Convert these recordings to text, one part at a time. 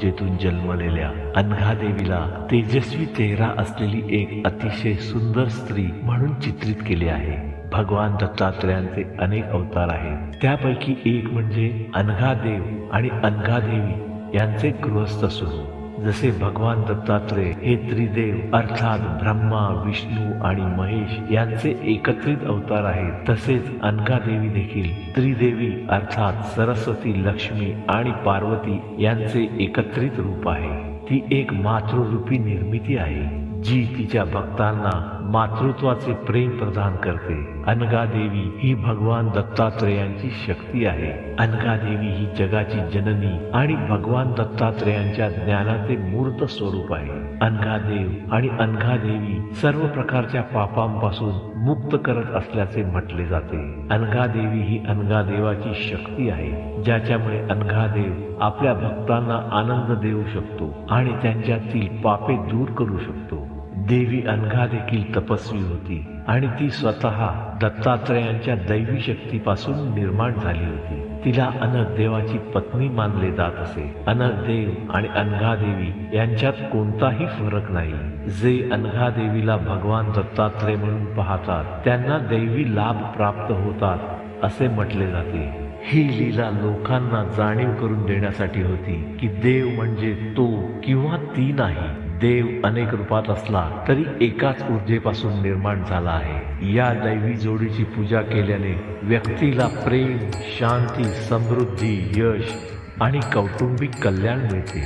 पूजेतून जन्मलेल्या अनघादेवीला तेजस्वी चेहरा असलेली एक अतिशय सुंदर स्त्री म्हणून चित्रित केले आहे. भगवान दत्तात्रेयांचे अनेक अवतार आहेत. त्यापैकी एक म्हणजे अनघादेव आणि अनघादेवी यांचे गृहस्थ स्वरूप. जसे भगवान दत्तात्रेय हे त्रिदेव अर्थात ब्रह्मा, विष्णू आणि महेश यांचे एकत्रित अवतार आहेत, तसेच अनघादेवी देखील त्रिदेवी अर्थात सरस्वती, लक्ष्मी आणि पार्वती यांचे एकत्रित रूप आहे. ती एक मातृरूपी निर्मिती आहे जी तिच्या भक्तांना मातृत्वाचे प्रेम प्रदान करते. अनघादेवी ही भगवान दत्तात्रेयांची शक्ती आहे. अनघादेवी ही जगाची जननी आणि भगवान दत्तात्रेयांच्या ज्ञानाचे मूर्त स्वरूप आहे. अनघादेव आणि अनघादेवी सर्व प्रकारच्या पापांपासून मुक्त करत असल्याचे म्हटले जाते. अनघादेवी ही अनघादेवाची शक्ती आहे, ज्याच्यामुळे अनघादेव आपल्या भक्तांना आनंद देऊ शकतो आणि त्यांच्यातील पापे दूर करू शकतो. देवी अनघा देखील तपस्वी होती आणि ती स्वतः दत्तात्रेयांच्या दैवी शक्तीपासून निर्माण झाली होती. तिला अनघदेवाची पत्नी मानले जात असे. अनघदेव आणि अनघादेवी यांच्यात कोणताही फरक नाही. जे अनघादेवीला भगवान दत्तात्रेय म्हणून पाहतात त्यांना दैवी लाभ प्राप्त होतात असे म्हटले जाते. ही लीला लोकांना जाणीव करून देण्यासाठी होती की देव म्हणजे तो किंवा ती नाही. देव अनेक रूपात असला तरी एकाच ऊर्जेपासून निर्माण झाला आहे. या दैवी जोडीची पूजा केल्याने व्यक्तीला प्रेम, शांती, समृद्धी, यश आणि कौटुंबिक कल्याण मिळते.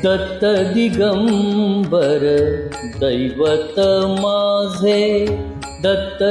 दत्त दिगंबर दैवत माझे दत्त